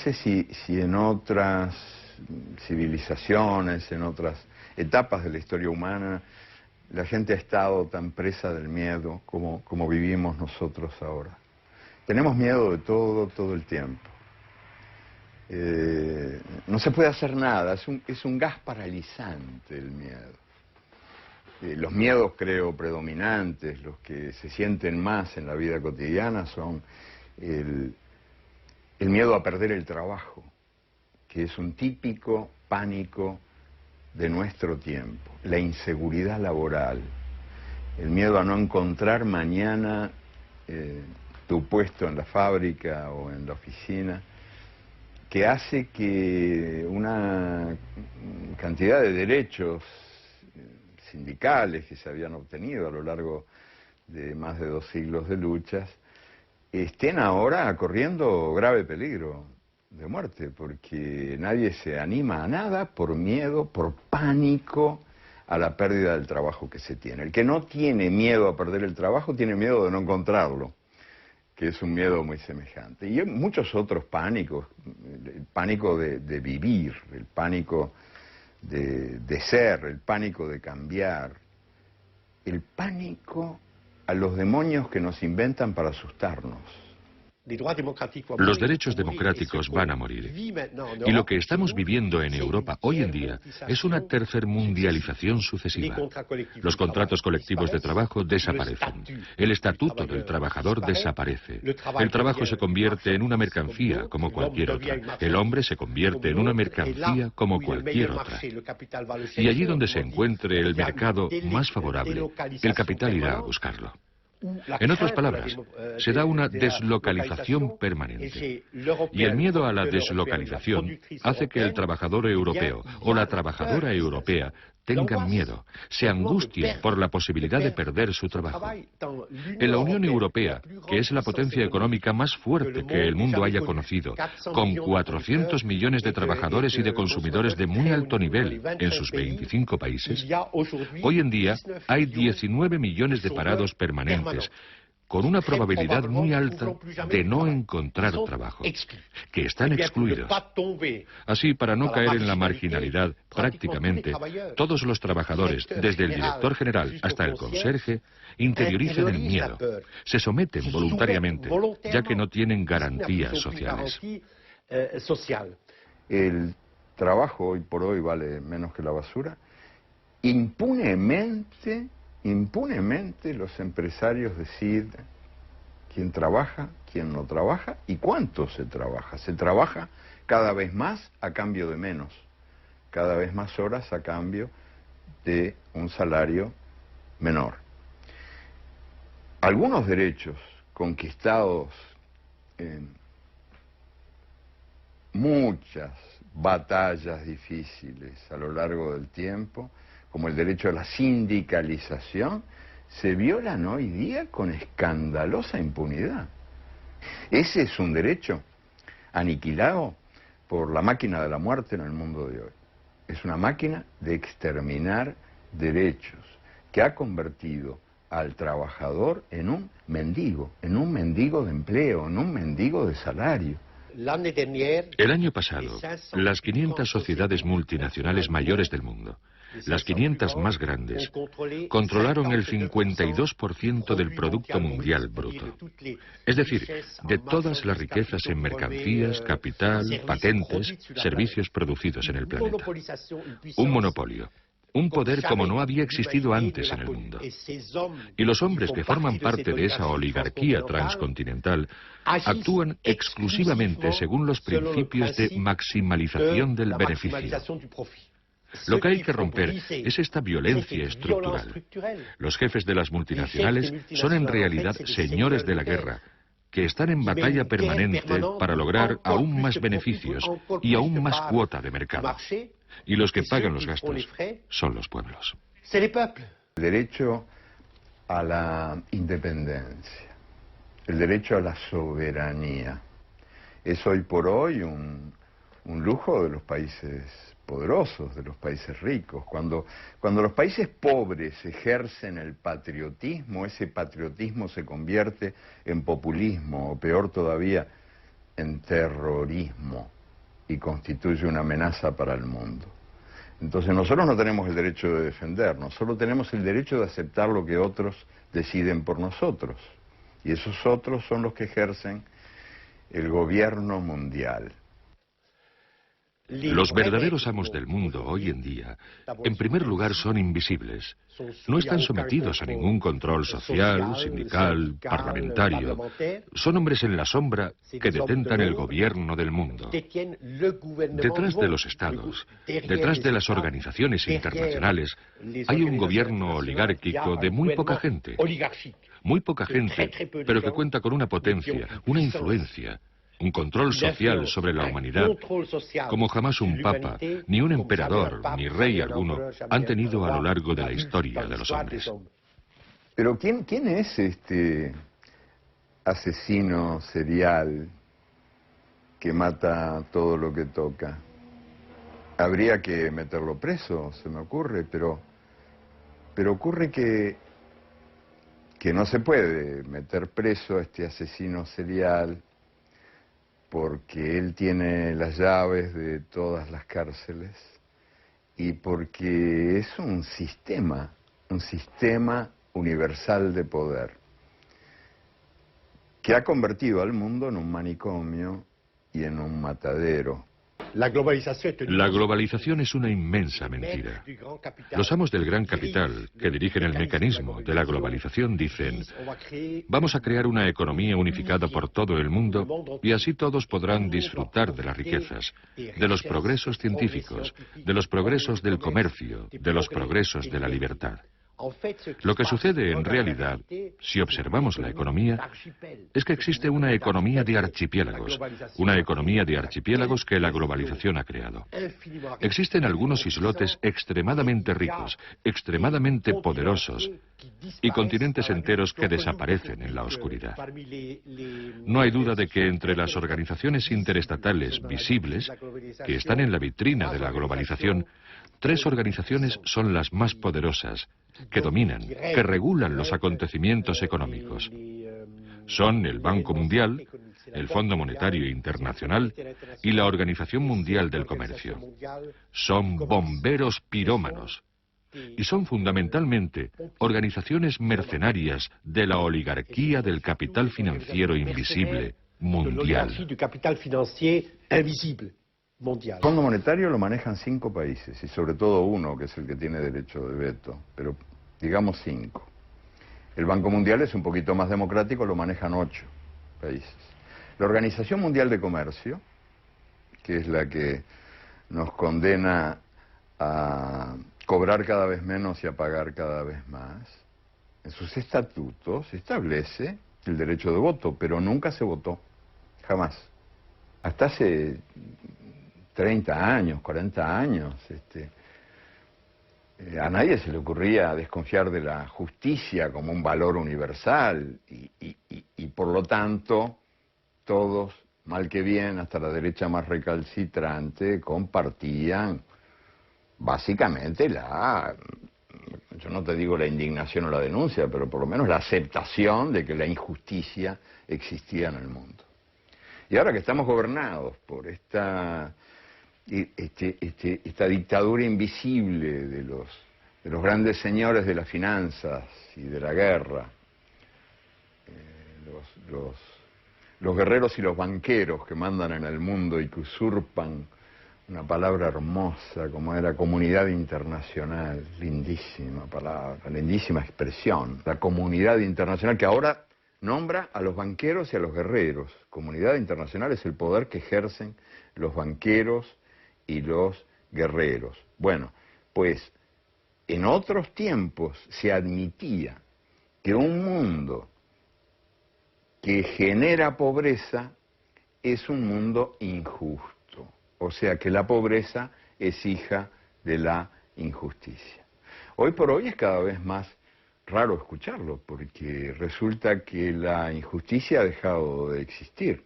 sé si en otras civilizaciones, en otras etapas de la historia humana, la gente ha estado tan presa del miedo como vivimos nosotros ahora. Tenemos miedo de todo el tiempo. No se puede hacer nada, es un gas paralizante el miedo. Los miedos, creo, predominantes, los que se sienten más en la vida cotidiana son el miedo a perder el trabajo, que es un típico pánico de nuestro tiempo, la inseguridad laboral, el miedo a no encontrar mañana tu puesto en la fábrica o en la oficina, que hace que una cantidad de derechos sindicales que se habían obtenido a lo largo de más de 2 siglos de luchas estén ahora corriendo grave peligro de muerte, porque nadie se anima a nada por miedo, por pánico a la pérdida del trabajo que se tiene. El que no tiene miedo a perder el trabajo tiene miedo de no encontrarlo, que es un miedo muy semejante. Y hay muchos otros pánicos, el pánico de vivir, el pánico de ser, el pánico de cambiar, el pánico a los demonios que nos inventan para asustarnos. Los derechos democráticos van a morir. Y lo que estamos viviendo en Europa hoy en día es una tercermundialización sucesiva. Los contratos colectivos de trabajo desaparecen. El estatuto del trabajador desaparece. El trabajo se convierte en una mercancía como cualquier otra. El hombre se convierte en una mercancía como cualquier otra. Y allí donde se encuentre el mercado más favorable, el capital irá a buscarlo. En otras palabras, se da una deslocalización permanente. Y el miedo a la deslocalización hace que el trabajador europeo o la trabajadora europea tengan miedo, se angustien por la posibilidad de perder su trabajo. En la Unión Europea, que es la potencia económica más fuerte que el mundo haya conocido, con 400 millones de trabajadores y de consumidores de muy alto nivel en sus 25 países, hoy en día hay 19 millones de parados permanentes, con una probabilidad muy alta de no encontrar trabajo, que están excluidos. Así, para no caer en la marginalidad, prácticamente todos los trabajadores, desde el director general hasta el conserje, interiorizan el miedo, se someten voluntariamente, ya que no tienen garantías sociales. El trabajo hoy por hoy vale menos que la basura. Impunemente los empresarios deciden quién trabaja, quién no trabaja y cuánto se trabaja. Se trabaja cada vez más a cambio de menos, cada vez más horas a cambio de un salario menor. Algunos derechos conquistados en muchas batallas difíciles a lo largo del tiempo, como el derecho a la sindicalización, se violan hoy día con escandalosa impunidad. Ese es un derecho aniquilado por la máquina de la muerte en el mundo de hoy. Es una máquina de exterminar derechos que ha convertido al trabajador en un mendigo de empleo, en un mendigo de salario. El año pasado, las 500 sociedades multinacionales mayores del mundo, las 500 más grandes, controlaron el 52% del Producto Mundial Bruto. Es decir, de todas las riquezas en mercancías, capital, patentes, servicios producidos en el planeta. Un monopolio. Un poder como no había existido antes en el mundo. Y los hombres que forman parte de esa oligarquía transcontinental actúan exclusivamente según los principios de maximalización del beneficio. Lo que hay que romper es esta violencia estructural. Los jefes de las multinacionales son en realidad señores de la guerra, que están en batalla permanente para lograr aún más beneficios y aún más cuota de mercado. Y los que pagan los gastos son los pueblos. El derecho a la independencia, el derecho a la soberanía, es hoy por hoy un lujo de los países poderosos, de los países ricos. Cuando los países pobres ejercen el patriotismo, ese patriotismo se convierte en populismo, o peor todavía, en terrorismo y constituye una amenaza para el mundo. Entonces nosotros no tenemos el derecho de defendernos, solo tenemos el derecho de aceptar lo que otros deciden por nosotros. Y esos otros son los que ejercen el gobierno mundial. Los verdaderos amos del mundo hoy en día, en primer lugar, son invisibles. No están sometidos a ningún control social, sindical, parlamentario. Son hombres en la sombra que detentan el gobierno del mundo. Detrás de los estados, detrás de las organizaciones internacionales, hay un gobierno oligárquico de muy poca gente. Muy poca gente, pero que cuenta con una potencia, una influencia, un control social sobre la humanidad, como jamás un papa, ni un emperador, ni rey alguno han tenido a lo largo de la historia de los hombres. Pero ¿quién es este asesino serial que mata todo lo que toca? Habría que meterlo preso, se me ocurre, pero ocurre que no se puede meter preso a este asesino serial porque él tiene las llaves de todas las cárceles y porque es un sistema universal de poder que ha convertido al mundo en un manicomio y en un matadero. La globalización es una inmensa mentira. Los amos del gran capital, que dirigen el mecanismo de la globalización, dicen: vamos a crear una economía unificada por todo el mundo y así todos podrán disfrutar de las riquezas, de los progresos científicos, de los progresos del comercio, de los progresos de la libertad. Lo que sucede en realidad, si observamos la economía, es que existe una economía de archipiélagos que la globalización ha creado. Existen algunos islotes extremadamente ricos, extremadamente poderosos, y continentes enteros que desaparecen en la oscuridad. No hay duda de que entre las organizaciones interestatales visibles, que están en la vitrina de la globalización, 3 organizaciones son las más poderosas, que dominan, que regulan los acontecimientos económicos. Son el Banco Mundial, el Fondo Monetario Internacional y la Organización Mundial del Comercio. Son bomberos pirómanos y son fundamentalmente organizaciones mercenarias de la oligarquía del capital financiero invisible mundial. El Fondo Monetario lo manejan 5 países, y sobre todo uno, que es el que tiene derecho de veto, pero digamos 5. El Banco Mundial es un poquito más democrático, lo manejan 8 países. La Organización Mundial de Comercio, que es la que nos condena a cobrar cada vez menos y a pagar cada vez más, en sus estatutos establece el derecho de voto, pero nunca se votó, jamás. Hasta hace 30 años, 40 años, a nadie se le ocurría desconfiar de la justicia como un valor universal y por lo tanto todos, mal que bien, hasta la derecha más recalcitrante, compartían básicamente yo no te digo la indignación o la denuncia, pero por lo menos la aceptación de que la injusticia existía en el mundo. Y ahora que estamos gobernados por esta dictadura invisible de los grandes señores de las finanzas y de la guerra, los guerreros y los banqueros que mandan en el mundo y que usurpan una palabra hermosa como era comunidad internacional, lindísima palabra, lindísima expresión, la comunidad internacional que ahora nombra a los banqueros y a los guerreros. Comunidad internacional es el poder que ejercen los banqueros y los guerreros. Bueno, pues en otros tiempos se admitía que un mundo que genera pobreza es un mundo injusto. O sea que la pobreza es hija de la injusticia. Hoy por hoy es cada vez más raro escucharlo, porque resulta que la injusticia ha dejado de existir.